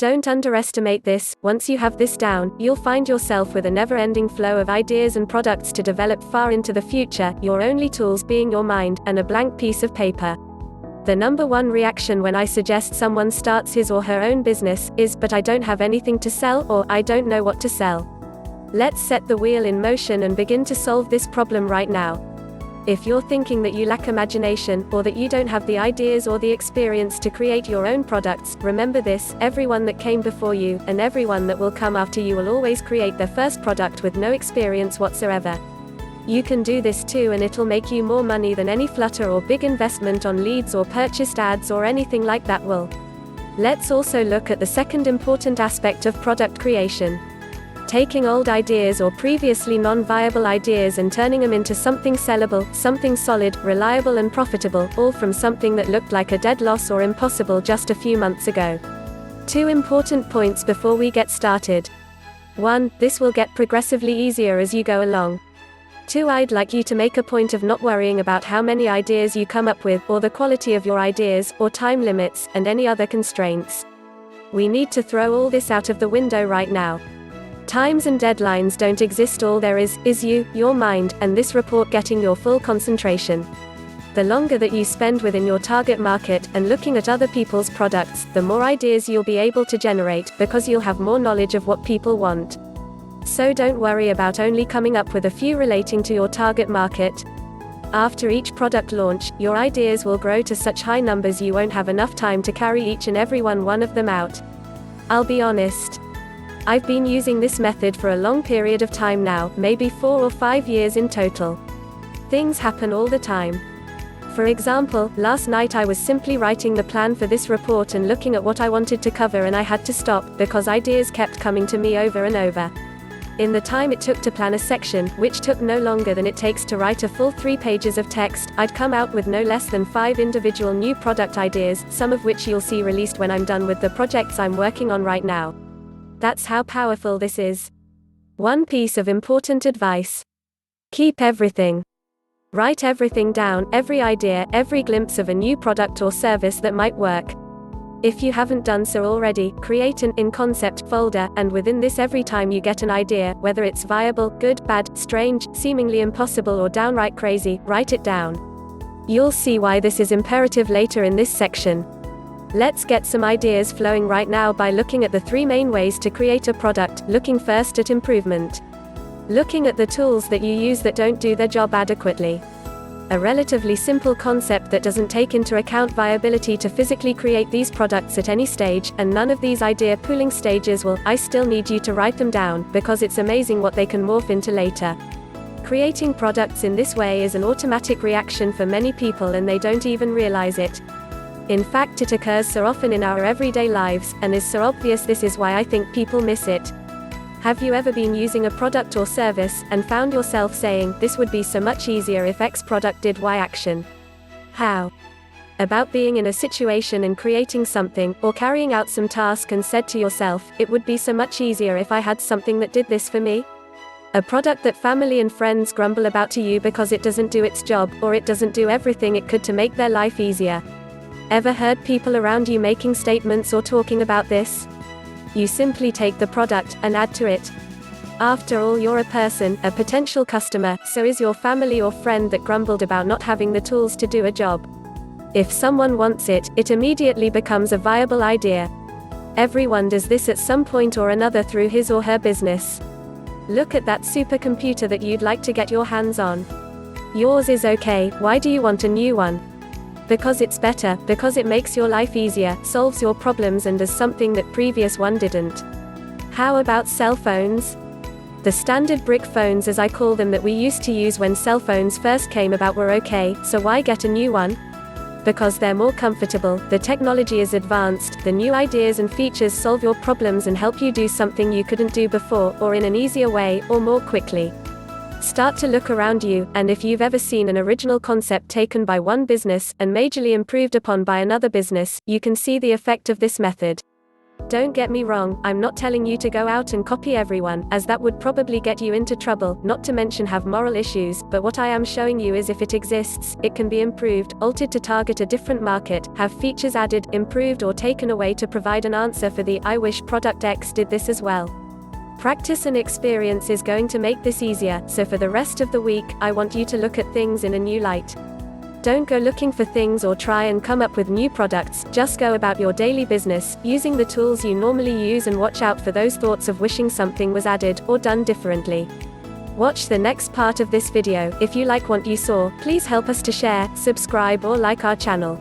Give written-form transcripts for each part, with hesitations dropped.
Don't underestimate this. Once you have this down, you'll find yourself with a never-ending flow of ideas and products to develop far into the future, your only tools being your mind and a blank piece of paper. The number one reaction when I suggest someone starts his or her own business is, "But I don't have anything to sell," or "I don't know what to sell." Let's set the wheel in motion and begin to solve this problem right now. If you're thinking that you lack imagination, or that you don't have the ideas or the experience to create your own products, remember this: everyone that came before you, and everyone that will come after you, will always create their first product with no experience whatsoever. You can do this too, and it'll make you more money than any Flutter or big investment on leads or purchased ads or anything like that will. Let's also look at the second important aspect of product creation. Taking old ideas or previously non-viable ideas and turning them into something sellable, something solid, reliable and profitable, all from something that looked like a dead loss or impossible just a few months ago. Two important points before we get started. 1. This will get progressively easier as you go along. 2. I'd like you to make a point of not worrying about how many ideas you come up with, or the quality of your ideas, or time limits, and any other constraints. We need to throw all this out of the window right now. Times and deadlines don't exist. All there is you, your mind, and this report getting your full concentration. The longer that you spend within your target market, and looking at other people's products, the more ideas you'll be able to generate, because you'll have more knowledge of what people want. So don't worry about only coming up with a few relating to your target market. After each product launch, your ideas will grow to such high numbers you won't have enough time to carry each and every one of them out. I'll be honest. I've been using this method for a long period of time now, maybe 4 or 5 years in total. Things happen all the time. For example, last night I was simply writing the plan for this report and looking at what I wanted to cover, and I had to stop, because ideas kept coming to me over and over. In the time it took to plan a section, which took no longer than it takes to write a full 3 pages of text, I'd come out with no less than 5 individual new product ideas, some of which you'll see released when I'm done with the projects I'm working on right now. That's how powerful this is. One piece of important advice. Keep everything. Write everything down, every idea, every glimpse of a new product or service that might work. If you haven't done so already, create an in concept folder, and within this, every time you get an idea, whether it's viable, good, bad, strange, seemingly impossible or downright crazy, write it down. You'll see why this is imperative later in this section. Let's get some ideas flowing right now by looking at the 3 main ways to create a product, looking first at improvement. Looking at the tools that you use that don't do their job adequately. A relatively simple concept that doesn't take into account viability to physically create these products at any stage, and none of these idea pooling stages will. I still need you to write them down, because it's amazing what they can morph into later. Creating products in this way is an automatic reaction for many people, and they don't even realize it. In fact, it occurs so often in our everyday lives, and is so obvious. This is why I think people miss it. Have you ever been using a product or service, and found yourself saying, "This would be so much easier if X product did Y action"? How? About being in a situation and creating something, or carrying out some task, and said to yourself, "It would be so much easier if I had something that did this for me"? A product that family and friends grumble about to you because it doesn't do its job, or it doesn't do everything it could to make their life easier. Ever heard people around you making statements or talking about this? You simply take the product, and add to it. After all, you're a person, a potential customer, so is your family or friend that grumbled about not having the tools to do a job. If someone wants it, it immediately becomes a viable idea. Everyone does this at some point or another through his or her business. Look at that supercomputer that you'd like to get your hands on. Yours is okay. Why do you want a new one? Because it's better, because it makes your life easier, solves your problems, and does something that previous one didn't. How about cell phones? The standard brick phones, as I call them, that we used to use when cell phones first came about were okay, so why get a new one? Because they're more comfortable, the technology is advanced, the new ideas and features solve your problems and help you do something you couldn't do before, or in an easier way, or more quickly. Start to look around you, and if you've ever seen an original concept taken by one business, and majorly improved upon by another business, you can see the effect of this method. Don't get me wrong, I'm not telling you to go out and copy everyone, as that would probably get you into trouble, not to mention have moral issues, but what I am showing you is if it exists, it can be improved, altered to target a different market, have features added, improved or taken away to provide an answer for the "I wish product X did this as well." Practice and experience is going to make this easier, so for the rest of the week, I want you to look at things in a new light. Don't go looking for things or try and come up with new products, just go about your daily business, using the tools you normally use, and watch out for those thoughts of wishing something was added, or done differently. Watch the next part of this video. If you like what you saw, please help us to share, subscribe or like our channel.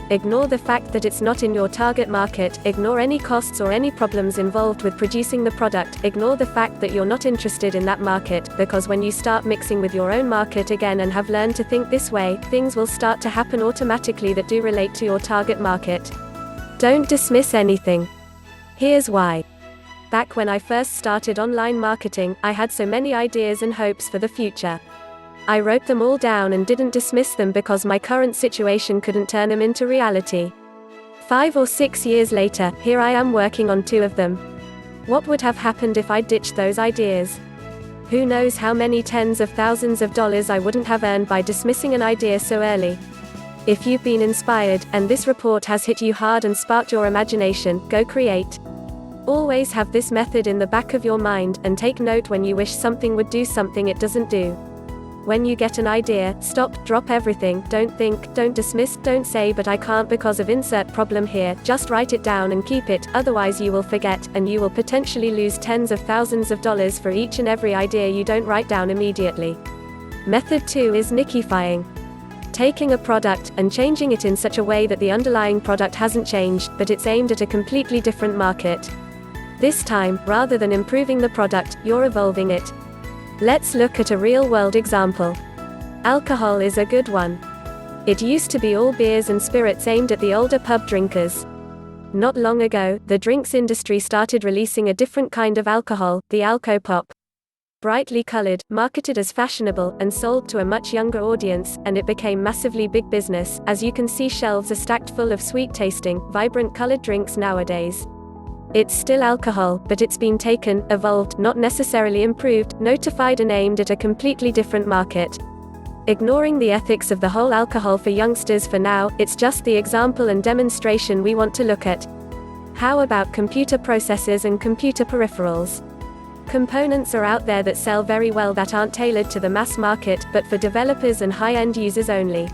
Ignore the fact that it's not in your target market, ignore any costs or any problems involved with producing the product, ignore the fact that you're not interested in that market, because when you start mixing with your own market again and have learned to think this way, things will start to happen automatically that do relate to your target market. Don't dismiss anything. Here's why. Back when I first started online marketing, I had so many ideas and hopes for the future. I wrote them all down and didn't dismiss them because my current situation couldn't turn them into reality. 5 or 6 years later, here I am working on 2 of them. What would have happened if I'd ditched those ideas? Who knows how many tens of thousands of dollars I wouldn't have earned by dismissing an idea so early. If you've been inspired, and this report has hit you hard and sparked your imagination, go create. Always have this method in the back of your mind, and take note when you wish something would do something it doesn't do. When you get an idea, stop, drop everything, don't think, don't dismiss, don't say but I can't because of insert problem here, just write it down and keep it, otherwise you will forget, and you will potentially lose tens of thousands of dollars for each and every idea you don't write down immediately. Method 2 is Nickifying. Taking a product, and changing it in such a way that the underlying product hasn't changed, but it's aimed at a completely different market. This time, rather than improving the product, you're evolving it. Let's look at a real-world example. Alcohol is a good one. It used to be all beers and spirits aimed at the older pub drinkers. Not long ago, the drinks industry started releasing a different kind of alcohol, the Alcopop. Brightly colored, marketed as fashionable, and sold to a much younger audience, and it became massively big business. As you can see, shelves are stacked full of sweet-tasting, vibrant colored drinks nowadays. It's still alcohol, but it's been taken, evolved, not necessarily improved, notified and aimed at a completely different market. Ignoring the ethics of the whole alcohol for youngsters for now, it's just the example and demonstration we want to look at. How about computer processors and computer peripherals? Components are out there that sell very well that aren't tailored to the mass market, but for developers and high-end users only.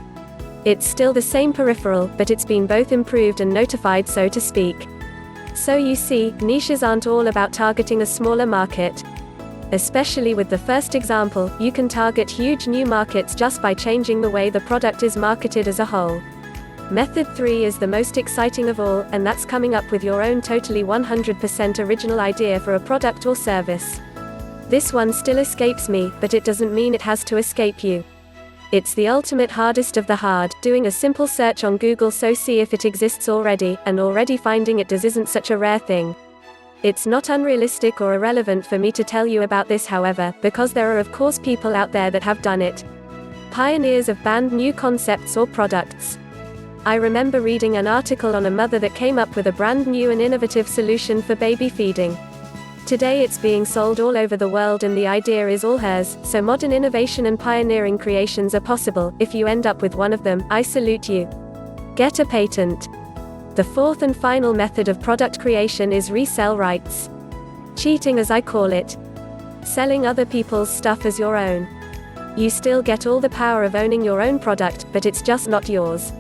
It's still the same peripheral, but it's been both improved and notified, so to speak. So you see, niches aren't all about targeting a smaller market. Especially with the first example, you can target huge new markets just by changing the way the product is marketed as a whole. Method 3 is the most exciting of all, and that's coming up with your own totally 100% original idea for a product or service. This one still escapes me, but it doesn't mean it has to escape you. It's the ultimate hardest of the hard, doing a simple search on Google, so see if it exists already, and already finding it isn't such a rare thing. It's not unrealistic or irrelevant for me to tell you about this, however, because there are of course people out there that have done it. Pioneers of brand new concepts or products. I remember reading an article on a mother that came up with a brand new and innovative solution for baby feeding. Today it's being sold all over the world and the idea is all hers, so modern innovation and pioneering creations are possible. If you end up with one of them, I salute you. Get a patent. The 4th and final method of product creation is resell rights. Cheating, as I call it. Selling other people's stuff as your own. You still get all the power of owning your own product, but it's just not yours.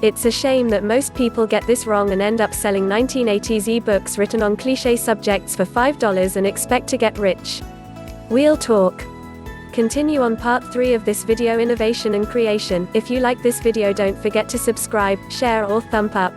It's a shame that most people get this wrong and end up selling 1980s e-books written on cliché subjects for $5 and expect to get rich. We'll talk. Continue on part 3 of this video, innovation and creation. If you like this video, don't forget to subscribe, share or thumb up.